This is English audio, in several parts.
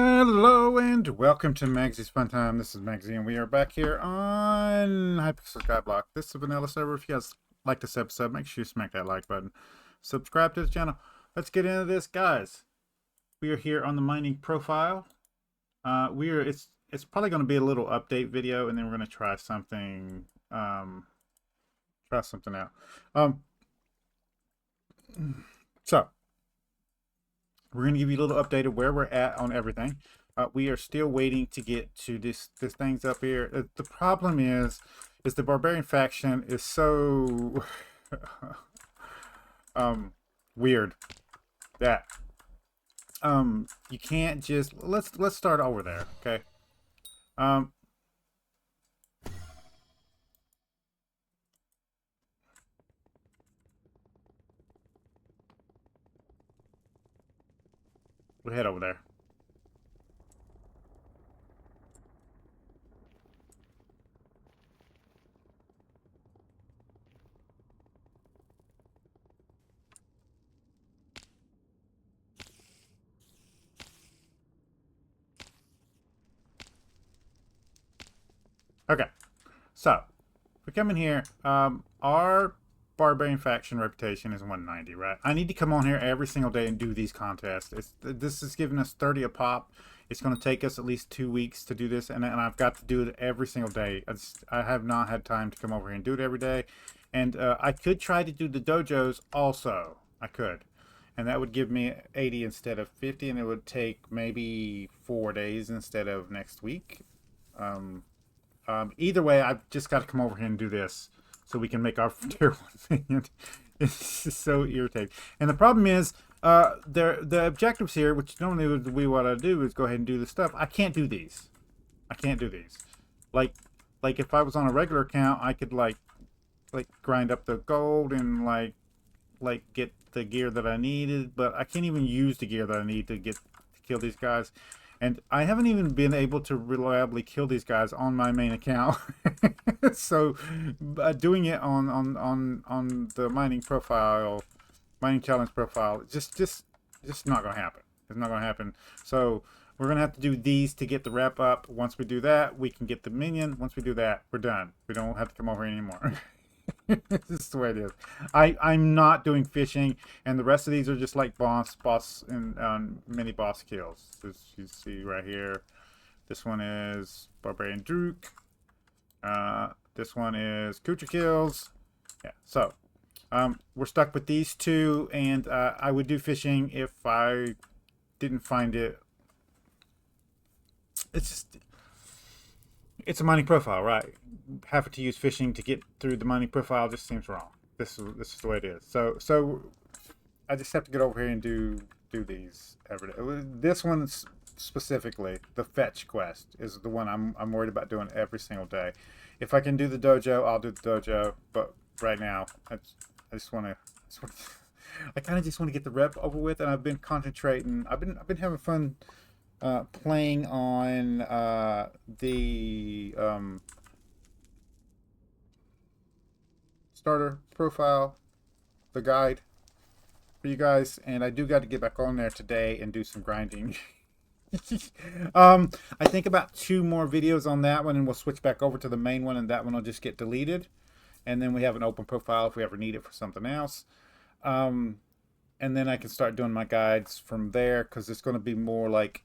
Hello and welcome to Maggie's Fun Time. This is Magzie and we are back here on Hypixel Skyblock. This is a vanilla server. If you guys like this episode, make sure you smack that like button. Subscribe to the channel. Let's get into this, guys. We are here on the mining profile. It's probably going to be a little update video, and then we're going to try something out. So we're going to give you a little update of where we're at on everything. We are still waiting to get to this things up here. The problem is the barbarian faction is so weird that you can't just let's start over there, okay? We'll head over there. Okay, so we come in here. Our barbarian faction reputation is 190, right? I need to come on here every single day and do these contests. This is giving us 30 a pop. It's going to take us at least 2 weeks to do this, and I've got to do it every single day. I have not had time to come over here and do it every day. And I could try to do the dojos also. I could. And that would give me 80 instead of 50, and it would take maybe 4 days instead of next week. Either way, I've just got to come over here and do this so we can make our tier 1 minion. It's just so irritating. And the problem is, the objectives here, which normally would be what I do, is go ahead and do the stuff. I can't do these. I can't do these. Like if I was on a regular account, I could like grind up the gold and like get the gear that I needed, but I can't even use the gear that I need to kill these guys. And I haven't even been able to reliably kill these guys on my main account. So doing it on the mining challenge profile, just not gonna happen. It's not gonna happen. So we're gonna have to do these to get the rep up. Once we do that, we can get the minion. Once we do that, we're done. We don't have to come over anymore. This is the way it is. I'm not doing fishing, and the rest of these are just like boss and mini boss kills. As you see right here, this one is Barbarian Druk. This one is Kucha kills. Yeah, so we're stuck with these two, and I would do fishing if I didn't find it. It's a mining profile, right? Having to use fishing to get through the mining profile just seems wrong. This is the way it is. So I just have to get over here and do these every day. This one specifically, the fetch quest, is the one I'm worried about doing every single day. If I can do the dojo, I'll do the dojo. But right now, I just want to. I kind of just want to get the rep over with, and I've been concentrating. I've been having fun. Playing on the starter profile, the guide for you guys, and I do got to get back on there today and do some grinding. I think about 2 more videos on that one, and we'll switch back over to the main one, and that one will just get deleted, and then we have an open profile if we ever need it for something else. And then I can start doing my guides from there, because it's going to be more like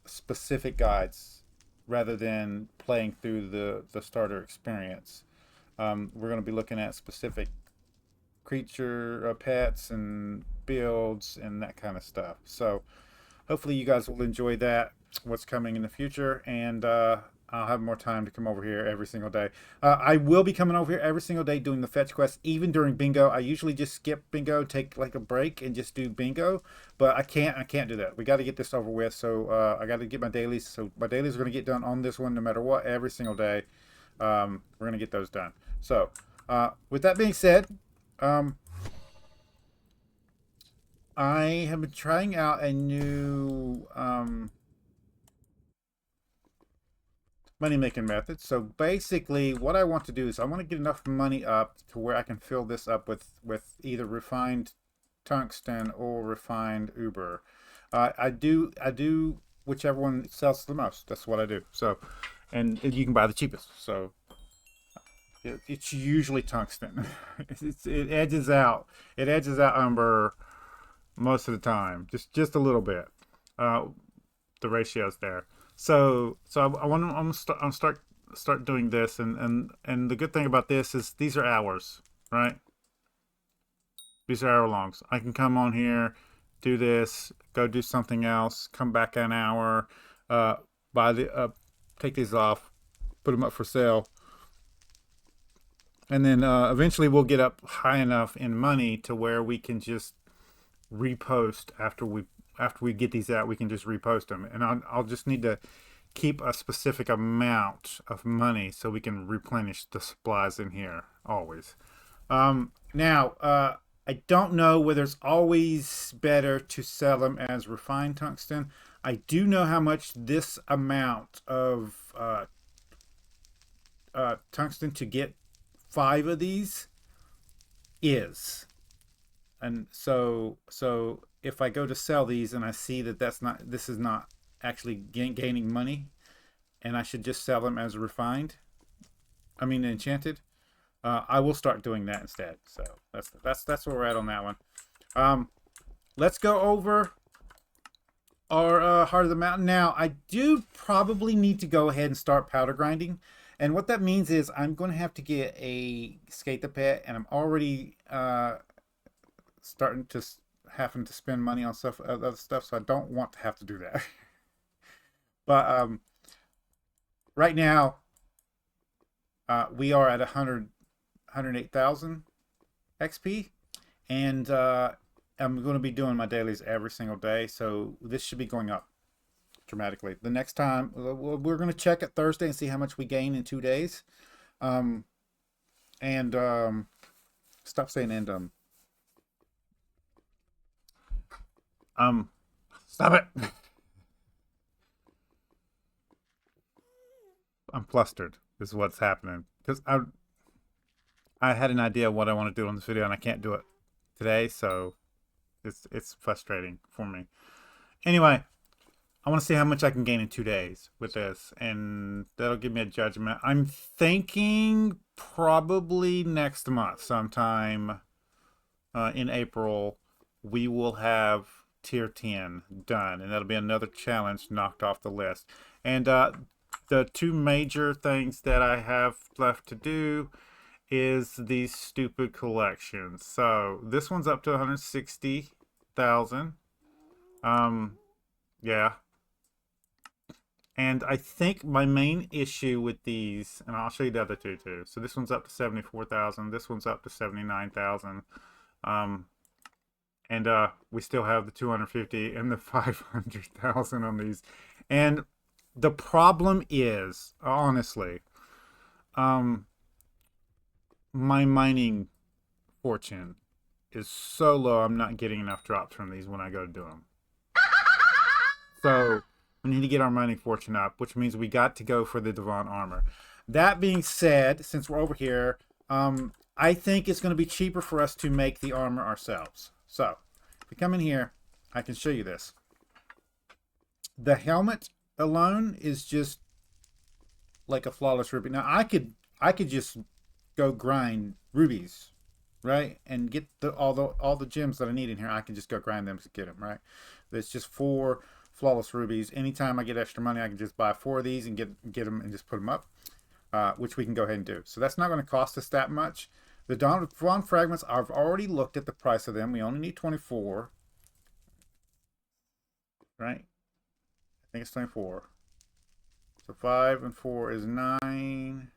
specific guides rather than playing through the starter experience. We're going to be looking at specific creature pets and builds and that kind of stuff. So hopefully you guys will enjoy that, what's coming in the future, and I'll have more time to come over here every single day. I will be coming over here every single day doing the fetch quest, even during bingo. I usually just skip bingo, take like a break, and just do bingo. But I can't do that. We got to get this over with. So I got to get my dailies. So my dailies are going to get done on this one no matter what, every single day. We're going to get those done. So with that being said, I have been trying out a new money making method. So basically what I want to do is I want to get enough money up to where I can fill this up with either refined tungsten or refined uber. I do whichever one sells the most. That's what I do. So, and you can buy the cheapest. So it's usually tungsten. It edges out. It edges out umber most of the time, just a little bit. The ratios there. So I want to start doing this, and the good thing about this is these are hours, right? These are hour longs. I can come on here, do this, go do something else, come back an hour, buy the take these off, put them up for sale, and then eventually we'll get up high enough in money to where we can just repost after we get these out. We can just repost them, and I'll just need to keep a specific amount of money so we can replenish the supplies in here always. Now, I don't know whether it's always better to sell them as refined tungsten. I do know how much this amount of tungsten to get 5 of these is. And so if I go to sell these and I see that this is not actually gaining money, and I should just sell them as refined, I mean enchanted, I will start doing that instead. So that's where we're at on that one. Let's go over our Heart of the Mountain. Now, I do probably need to go ahead and start powder grinding. And what that means is I'm going to have to get a Skate the Pet, and I'm already starting to having to spend money on other stuff, so I don't want to have to do that. But right now, we are at 108,000 XP, and I'm going to be doing my dailies every single day, so this should be going up dramatically. The next time, we're going to check it Thursday and see how much we gain in 2 days. Stop saying end. Stop it. I'm flustered is what's happening, because I had an idea of what I want to do on this video and I can't do it today, so it's frustrating for me. Anyway, I want to see how much I can gain in 2 days with this, and that'll give me a judgment. I'm thinking probably next month, sometime in April, we will have tier 10 done, and that'll be another challenge knocked off the list. And the 2 major things that I have left to do is these stupid collections. So this one's up to 160,000. Yeah. And I think my main issue with these, and I'll show you the other 2 too. So this one's up to 74,000. This one's up to 79,000. And we still have the 250 and the 500,000 on these. And the problem is, honestly, my mining fortune is so low, I'm not getting enough drops from these when I go to do them. So we need to get our mining fortune up, which means we got to go for the Devon armor. That being said, since we're over here, I think it's going to be cheaper for us to make the armor ourselves. So if we come in here, I can show you this. The helmet alone is just like a flawless ruby. Now I could just go grind rubies, right, and get all the gems that I need in here. I can just go grind them to get them, right. There's just 4 flawless rubies. Anytime I get extra money, I can just buy 4 of these and get them and just put them up, which we can go ahead and do. So that's not going to cost us that much. The Dawn fragments, I've already looked at the price of them. We only need 24, right? I think it's 24. So 5 and 4 is 9.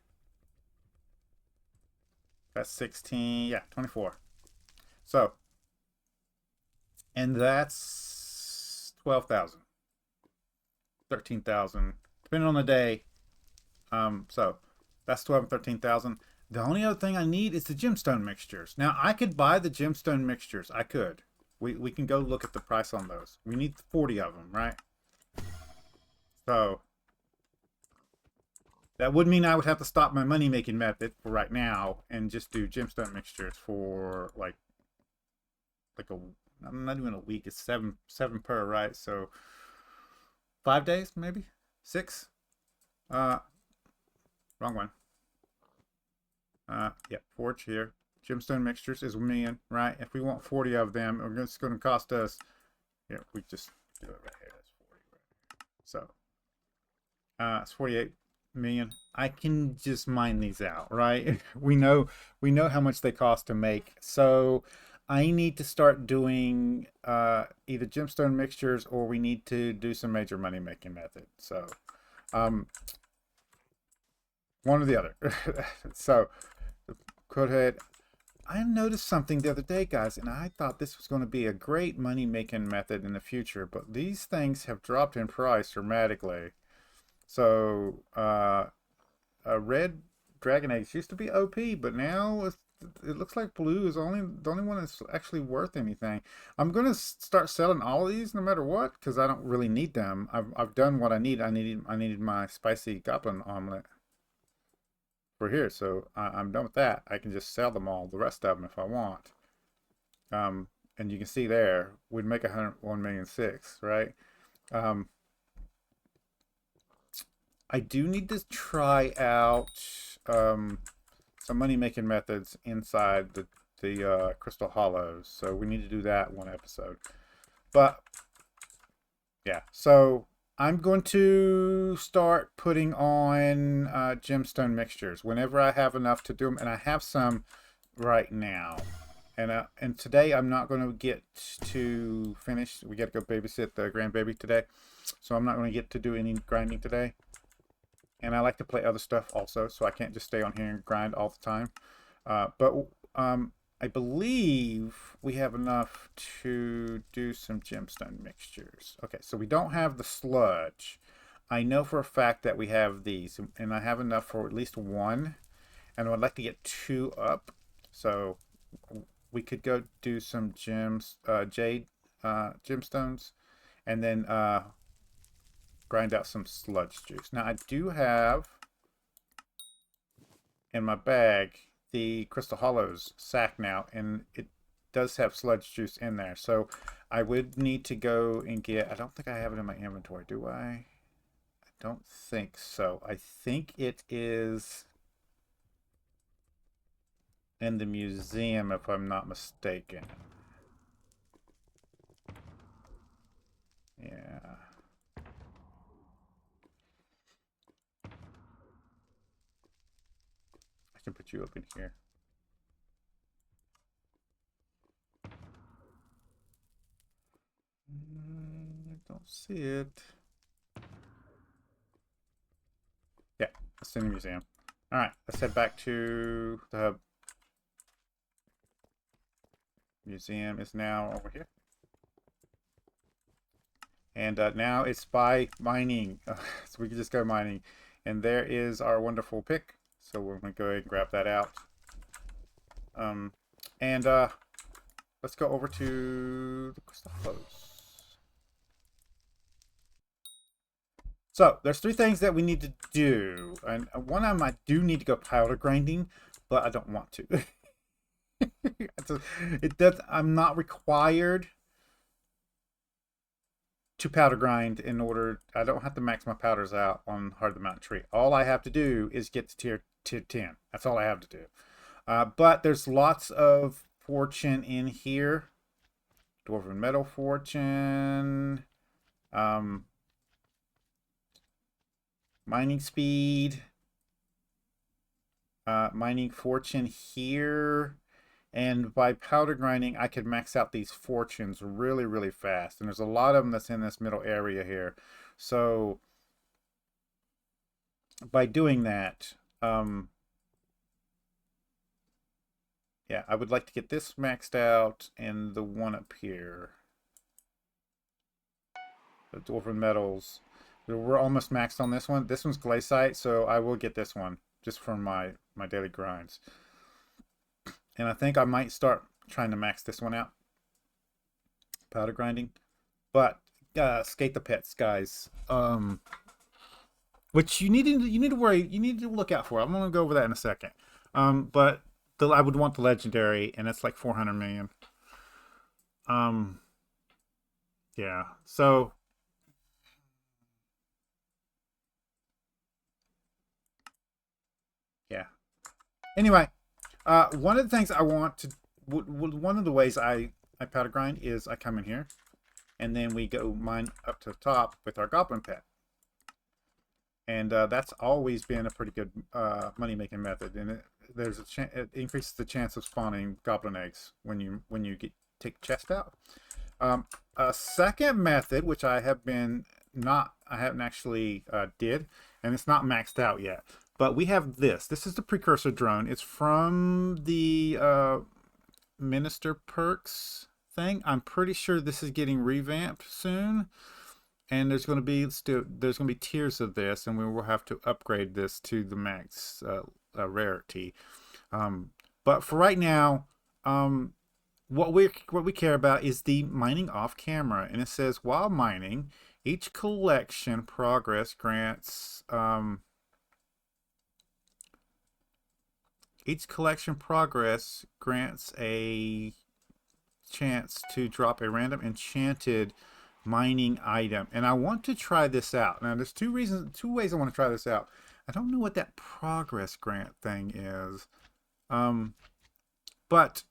That's 16. Yeah, 24. So, and that's 12,000, 13,000, depending on the day. So that's 12 and 13,000. The only other thing I need is the gemstone mixtures. Now I could buy the gemstone mixtures. I could. We can go look at the price on those. We need 40 of them, right? So that would mean I would have to stop my money making method for right now and just do gemstone mixtures for like not even a week. It's seven per, right? So 5 days, maybe 6. Wrong one. Yeah, forge here. Gemstone mixtures is 1 million, right? If we want 40 of them, it's going to cost us. Here, we just do it right here. That's 40. Right? So, it's 48 million. I can just mine these out, right? we know how much they cost to make. So, I need to start doing either gemstone mixtures, or we need to do some major money making method. So, one or the other. So, go ahead. I noticed something the other day, guys, and I thought this was going to be a great money making method in the future, but these things have dropped in price dramatically. So, red dragon eggs used to be OP, but now it looks like blue is the only one that's actually worth anything. I'm gonna start selling all of these no matter what, because I don't really need them. I've done what I need. I needed my spicy goblin omelet for here, so I'm done with that. I can just sell them all, the rest of them, if I want. And you can see there, we'd make 101,000,006, right? I do need to try out some money making methods inside the crystal hollows, so we need to do that one episode. But yeah, so I'm going to start putting on gemstone mixtures whenever I have enough to do them, and I have some right now. And today I'm not going to get to finish. We got to go babysit the grandbaby today, so I'm not going to get to do any grinding today. And I like to play other stuff also, so I can't just stay on here and grind all the time. But I believe we have enough to do some gemstone mixtures. Okay, so we don't have the sludge. I know for a fact that we have these, and I have enough for at least 1. And I'd like to get 2 up. So we could go do some jade gemstones, and then grind out some sludge juice. Now I do have in my bag the Crystal Hollows sack now, and it does have sludge juice in there. So I would need to go and get, I don't think I have it in my inventory, do I? I don't think so. I think it is in the museum, if I'm not mistaken. Yeah. I can put you up in here. I don't see it. Yeah, it's in the museum. All right, let's head back to the hub. Museum is now over here. And now it's by mining. So we can just go mining. And there is our wonderful pick. So we're going to go ahead and grab that out. Let's go over to the crystal flows. So there's 3 things that we need to do. And one of them I do need to go powder grinding, but I don't want to. I'm not required to powder grind in order. I don't have to max my powders out on Heart of the Mountain Tree. All I have to do is get to tier 10. That's all I have to do. But there's lots of fortune in here. Dwarven Metal fortune. Mining speed. Mining fortune here. And by powder grinding, I could max out these fortunes really, really fast. And there's a lot of them that's in this middle area here. So by doing that, yeah, I would like to get this maxed out and the one up here. The Dwarven Metals. We're almost maxed on this one. This one's Glaciite, so I will get this one just from my daily grinds. And I think I might start trying to max this one out. Powder grinding. But skate the pets, guys. Which you need to worry, you need to look out for. I'm gonna go over that in a second. But I would want the legendary, and it's like 400 million. Yeah. So Anyway, one of the things I want to, one of the ways I powder grind is I come in here, and then we go mine up to the top with our goblin pet. And that's always been a pretty good money-making method, and it increases the chance of spawning goblin eggs when you take chest out. A second method, which I haven't actually did, and it's not maxed out yet, but we have this. This is the Precursor drone. It's from the Minister perks thing. I'm pretty sure this is getting revamped soon. And there's going to be tiers of this, and we will have to upgrade this to the max rarity. But for right now, what we care about is the mining off camera, and it says while mining, each collection progress grants a chance to drop a random enchanted mining item, and I want to try this out. Now there's two ways I want to try this out. I don't know what that progress grant thing is, but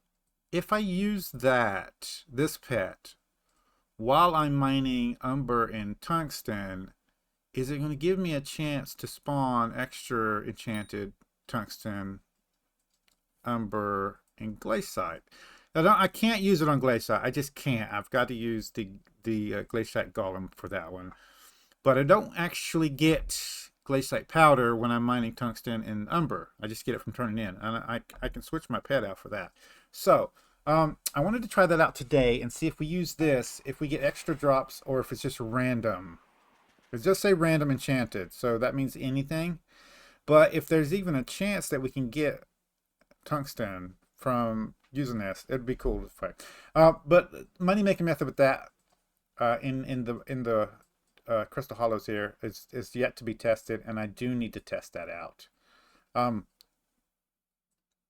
if I use this pet while I'm mining umber and tungsten, is it going to give me a chance to spawn extra enchanted tungsten, umber, and glaciite? I can't use it on glaciite. I just can't. I've got to use the glaciite golem for that one. But I don't actually get glaciite powder when I'm mining tungsten and umber. I just get it from turning in, and I can switch my pet out for that. So I wanted to try that out today and see if we use this, if we get extra drops, or if it's just random. It just say random enchanted, so that means anything. But if there's even a chance that we can get tungsten from using this, it'd be cool to fight. But money making method with that in the crystal hollows here is yet to be tested, and I do need to test that out.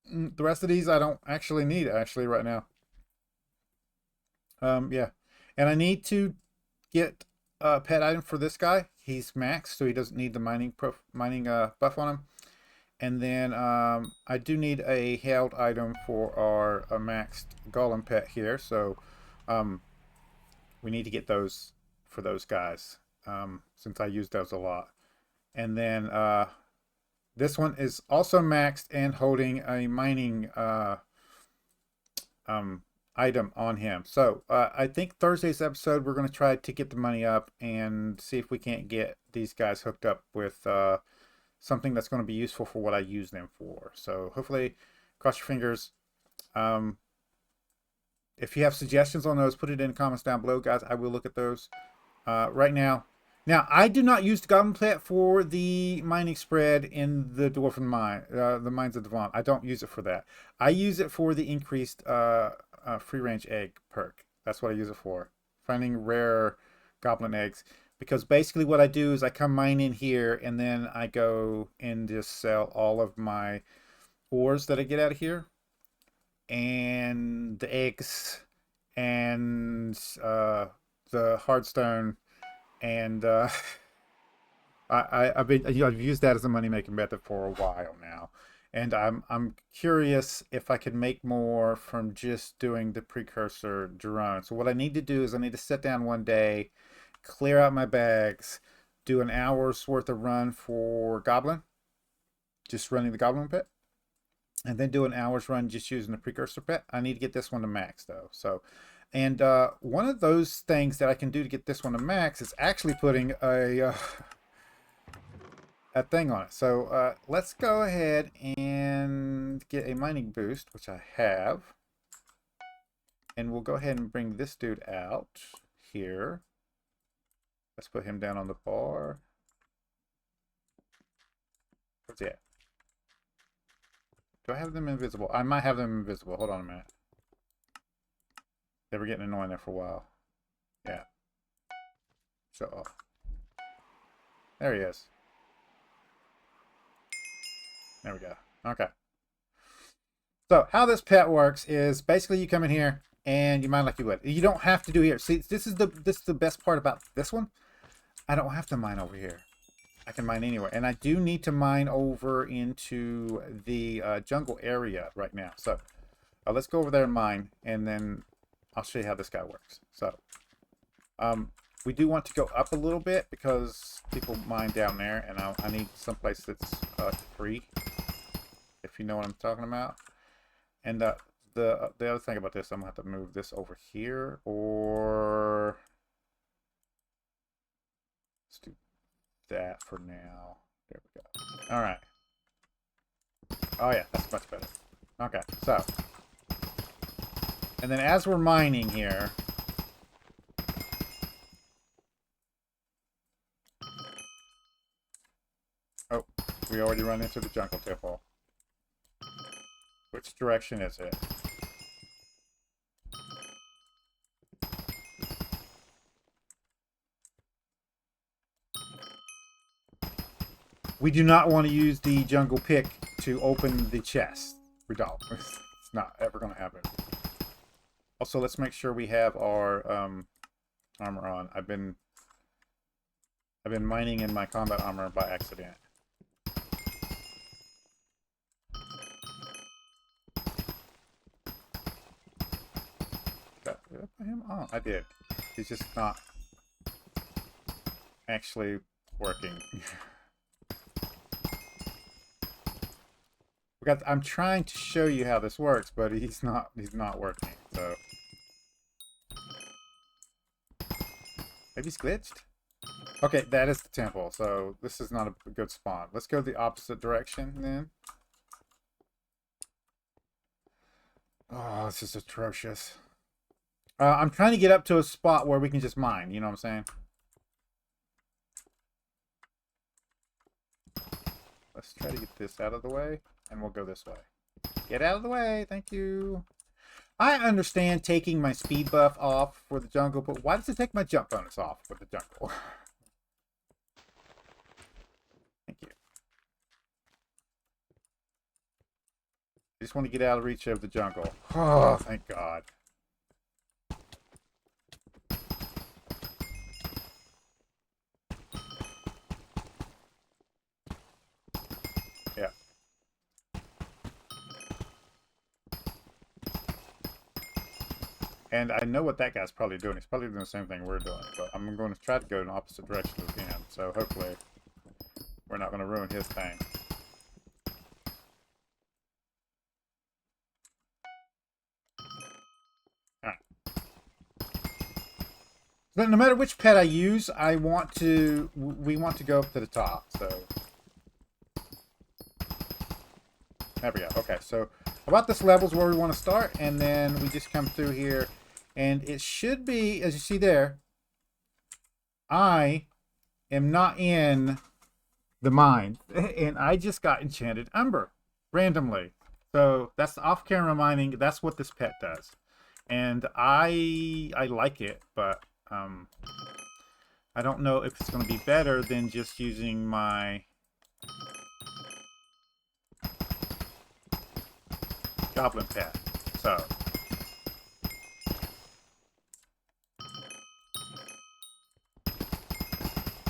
The rest of these I don't actually need right now. Yeah, and I need to get a pet item for this guy. He's maxed, so he doesn't need the mining buff on him. And then I do need a held item for our maxed golem pet here, so we need to get those for those guys, since I use those a lot. And then this one is also maxed and holding a mining item on him. So I think Thursday's episode we're going to try to get the money up and see if we can't get these guys hooked up with something that's going to be useful for what I use them for. So hopefully, cross your fingers. If you have suggestions on those, put it in the comments down below, guys. I will look at those right now. Now, I do not use the Goblin Pet for the mining spread in the Dwarven Mine, the Mines of Devon. I don't use it for that. I use it for the increased free-range egg perk. That's what I use it for. Finding rare goblin eggs. Because basically what I do is I come mine in here, and then I go and just sell all of my ores that I get out of here, and the eggs, and the hardstone, and I've used that as a money making method for a while now, and I'm curious if I could make more from just doing the Precursor drone. So what I need to do is I need to sit down one day, clear out my bags, do an hour's worth of run for Goblin, just running the Goblin pet, and then do an hour's run just using the Precursor pet. I need to get this one to max though. So, and one of those things that I can do to get this one to max is actually putting a thing on it. So let's go ahead and get a mining boost, which I have, and we'll go ahead and bring this dude out here. Let's put him down on the bar. Where's he at? Do I have them invisible? I might have them invisible. Hold on a minute. They were getting annoying there for a while. Yeah. Show off. There he is. There we go. Okay. So how this pet works is basically you come in here and you mine like you would. You don't have to do here. See, this is the best part about this one. I don't have to mine over here. I can mine anywhere. And I do need to mine over into the jungle area right now. So let's go over there and mine, and then I'll show you how this guy works. So we do want to go up a little bit because people mine down there, and I need someplace that's free, if you know what I'm talking about. And the other thing about this, I'm going to have to move this over here, or let's do that for now. There we go. All right. Oh yeah, that's much better. Okay, so, and then as we're mining here, oh, we already run into the jungle temple. Which direction is it? We do not want to use the jungle pick to open the chest. We don't. It's not ever going to happen. Also, let's make sure we have our armor on. I've been mining in my combat armor by accident. Did I put him on? I did. He's just not actually working. I'm trying to show you how this works, but he's not working. So maybe he's glitched. Okay, that is the temple. So this is not a good spawn. Let's go the opposite direction then. Oh, this is atrocious. I'm trying to get up to a spot where we can just mine. You know what I'm saying? Let's try to get this out of the way, and we'll go this way. Get out of the way, thank you. I understand taking my speed buff off for the jungle, but why does it take my jump bonus off for the jungle? Thank you. I just want to get out of reach of the jungle. Oh, thank God. Yeah. And I know what that guy's probably doing. He's probably doing the same thing we're doing. But I'm going to try to go in the opposite direction as we can. So hopefully we're not going to ruin his thing. Alright. But no matter which pet I use, we want to go up to the top. So there we go. Okay, so about this level is where we want to start, and then we just come through here, and it should be, as you see there, I am not in the mine, and I just got enchanted umber randomly. So that's off-camera mining. That's what this pet does, and I like it, but I don't know if it's going to be better than just using my goblin pet. So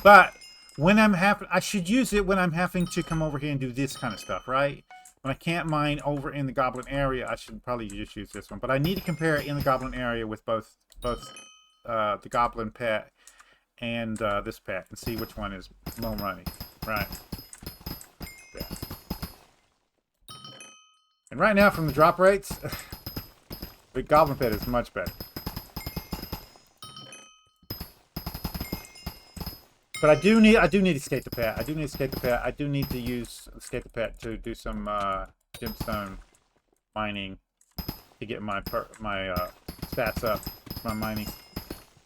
but when I should use it when I'm having to come over here and do this kind of stuff, right? When I can't mine over in the goblin area, I should probably just use this one. But I need to compare it in the goblin area with both the goblin pet and this pet and see which one is more money, right? Yeah. And right now, from the drop rates, the goblin pet is much better. But I do need to escape the pet. I do need to escape the pet. I do need to use escape the pet to do some gemstone mining to get my stats up, my mining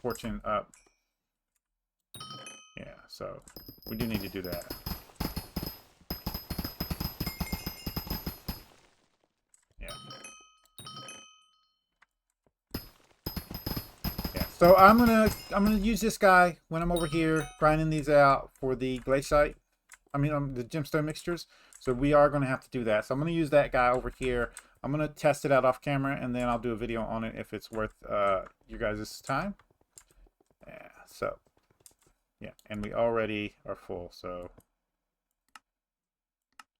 fortune up. Yeah, so we do need to do that. So I'm gonna use this guy when I'm over here grinding these out for the glaciite. I mean, the gemstone mixtures. So we are gonna have to do that. So I'm gonna use that guy over here. I'm gonna test it out off camera, and then I'll do a video on it if it's worth you guys' time. Yeah. So Yeah, and we already are full, so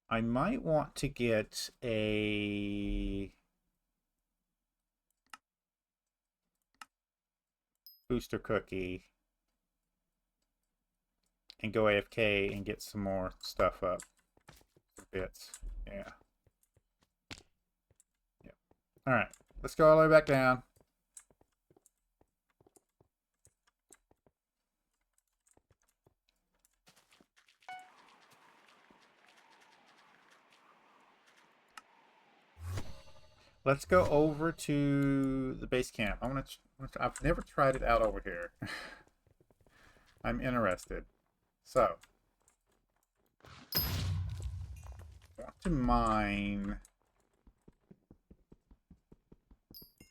I might want to get a booster cookie and go AFK and get some more stuff up. Bits. Yeah. Yep. All right. Let's go all the way back down. Let's go over to the base camp. I've never tried it out over here. I'm interested. So, I want to mine.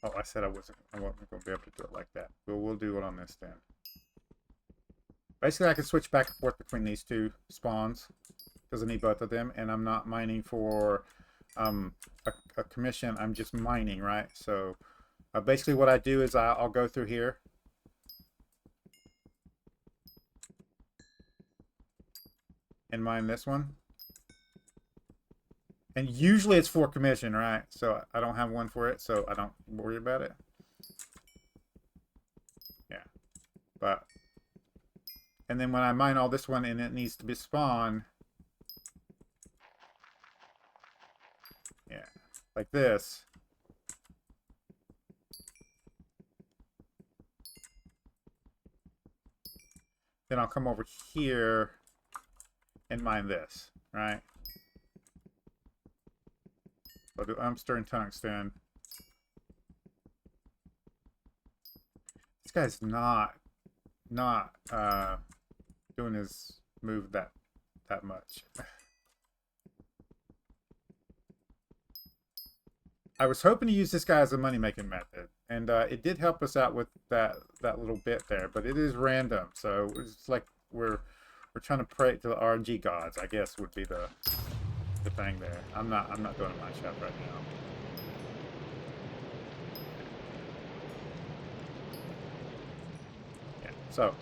Oh, I said I wasn't going to be able to do it like that. We'll do it on this then. Basically, I can switch back and forth between these two spawns because I need both of them, and I'm not mining for a commission. I'm just mining, right? So basically what I do is I'll go through here. And mine this one. And usually it's for commission, right? So I don't have one for it, so I don't worry about it. Yeah. But and then when I mine all this one and it needs to be spawned, yeah, like this. Then I'll come over here and mine this, right? I'll do Umster and Tungsten. This guy's not doing his move that much. I was hoping to use this guy as a money-making method, and it did help us out with that little bit there, but it is random, so it's like we're trying to pray to the RNG gods, I guess would be the thing there. I'm not going to my shop right now. Yeah. So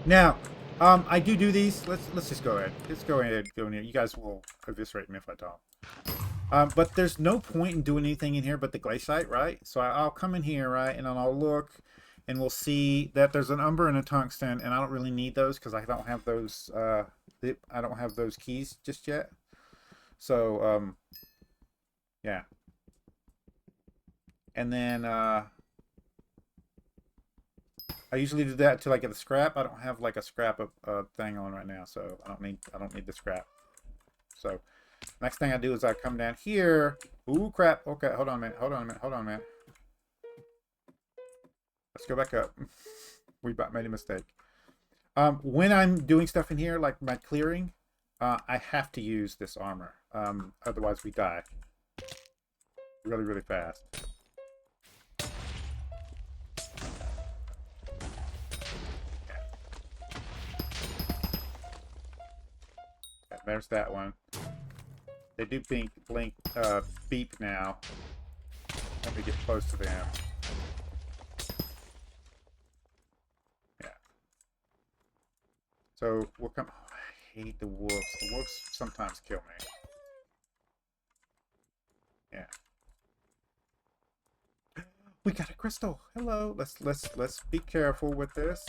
now, I do these. Let's just go ahead. Let's go ahead and go in here. You guys will eviscerate me if I don't. But there's no point in doing anything in here but the glaciite, right? So I'll come in here, right, and then I'll look, and we'll see that there's an umber and a tungsten, and I don't really need those because I don't have those. I don't have those keys just yet. So yeah. And then I usually do that until I get the scrap. I don't have like a scrap of thing on right now, so I don't need the scrap. So next thing I do is I come down here. Ooh, crap. Okay, hold on a minute. Hold on a minute. Let's go back up. We about made a mistake. When I'm doing stuff in here, like my clearing, I have to use this armor. Otherwise we die. Really, really fast. There's that one. They do blink, beep now. Let me get close to them. Yeah. So we'll come. Oh, I hate the wolves. The wolves sometimes kill me. Yeah. We got a crystal. Hello. Let's be careful with this.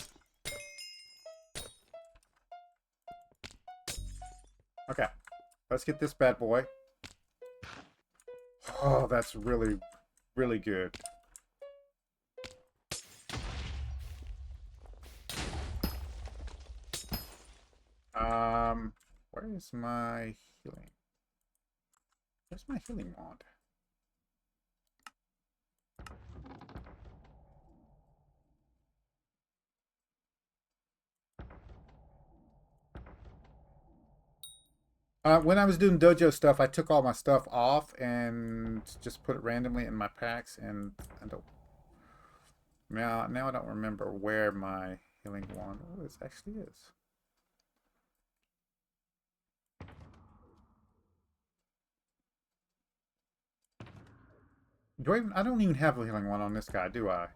Okay. Let's get this bad boy. Oh, that's really, really good. Where is my healing? Where's my healing wand? When I was doing dojo stuff, I took all my stuff off and just put it randomly in my packs, and I don't. Now I don't remember where my healing wand actually is. I don't even have a healing wand on this guy, do I?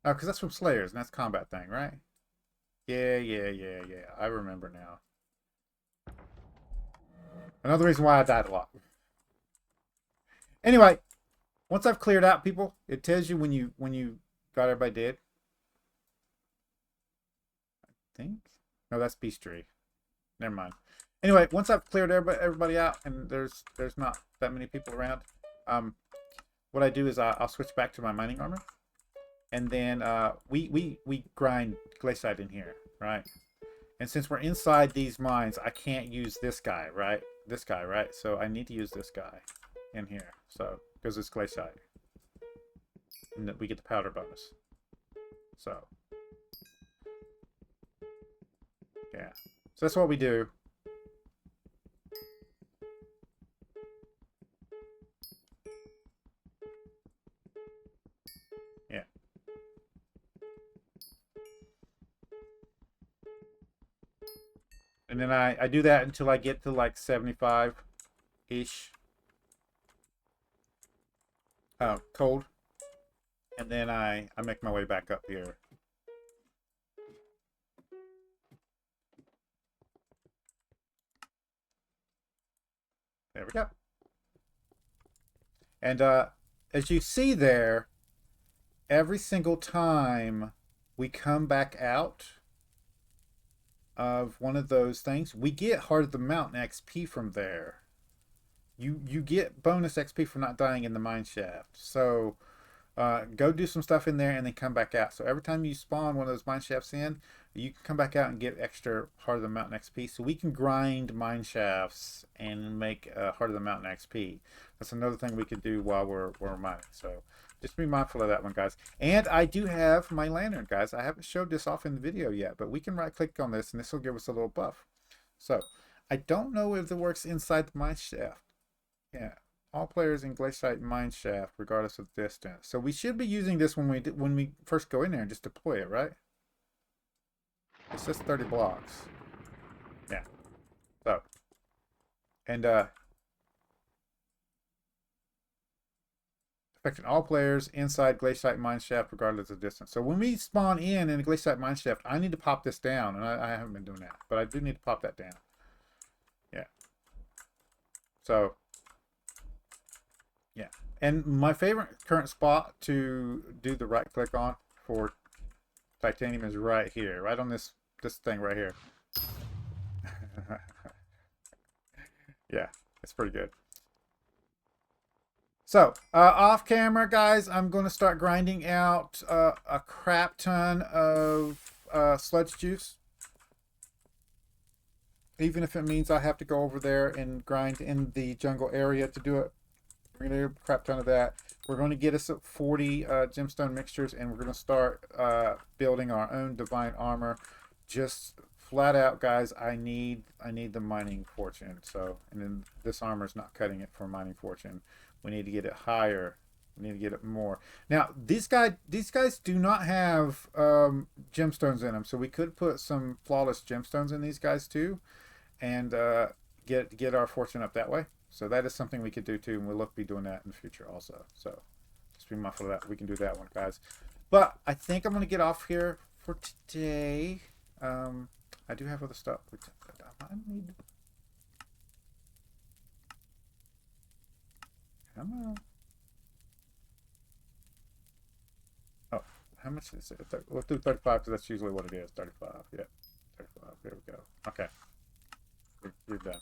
Oh, because that's from Slayers, and that's a combat thing, right? Yeah. I remember now. Another reason why I died a lot. Anyway, once I've cleared out people, it tells you when you got everybody dead. I think. No, that's Beastry. Never mind. Anyway, once I've cleared everybody out and there's not that many people around, what I do is I'll switch back to my mining armor, and then we grind glaciite in here, right? And since we're inside these mines, I can't use this guy, right? This guy, right? So I need to use this guy in here. So because it's glaciite, and we get the powder bonus. So yeah, so that's what we do. Yeah. And then I do that until I get to like 75-ish cold. And then I make my way back up here. There we go. And as you see there, every single time we come back out of one of those things, we get Heart of the Mountain XP from there. You get bonus XP for not dying in the mine shaft. So go do some stuff in there and then come back out. So every time you spawn one of those mine shafts in, you can come back out and get extra Heart of the Mountain XP. So we can grind mine shafts and make Heart of the Mountain XP. That's another thing we could do while we're mining. So just be mindful of that one, guys. And I do have my lantern, guys. I haven't showed this off in the video yet, but we can right click on this and this will give us a little buff. So I don't know if it works inside the mine shaft. Yeah, all players in glaciite mine shaft, regardless of distance. So we should be using this when we first go in there and just deploy it, right? It says 30 blocks. Yeah. So, and affecting all players inside glaciite mine shaft, regardless of distance. So when we spawn in a glaciite mine shaft, I need to pop this down, and I haven't been doing that, but I do need to pop that down. Yeah. So. Yeah, and my favorite current spot to do the right click on for titanium is right here, right on this thing right here. Yeah, it's pretty good. So off camera, guys, I'm going to start grinding out a crap ton of sludge juice, even if it means I have to go over there and grind in the jungle area to do it. We're going to do a crap ton of that. We're going to get us 40 gemstone mixtures, and we're going to start building our own divine armor. Just flat out, guys, I need the mining fortune. So, and then this armor is not cutting it for mining fortune. We need to get it higher. We need to get it more. Now, these guys do not have gemstones in them, so we could put some flawless gemstones in these guys too, and get our fortune up that way. So that is something we could do too, and we'll look to be doing that in the future also. So just be mindful of that. We can do that one, guys. But I think I'm going to get off here for today. I do have other stuff. I need... Come on. Oh, how much is it? We'll do 35 because that's usually what it is. 35. Yeah, 35. There we go. Okay. We're done.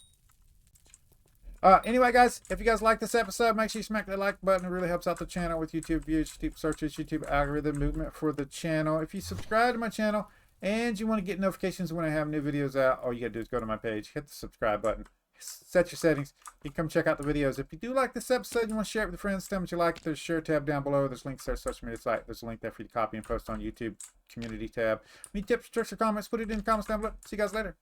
Anyway, guys, if you guys like this episode, make sure you smack that like button. It really helps out the channel with YouTube views, YouTube searches, YouTube algorithm movement for the channel. If you subscribe to my channel and you want to get notifications when I have new videos out, all you gotta do is go to my page, hit the subscribe button, set your settings. You can come check out the videos. If you do like this episode, you want to share it with friends, tell them what you like, there's a share tab down below. There's links to our social media site. There's a link there for you to copy and post on YouTube community tab. Any tips, tricks, or comments, put it in the comments down below. See you guys later.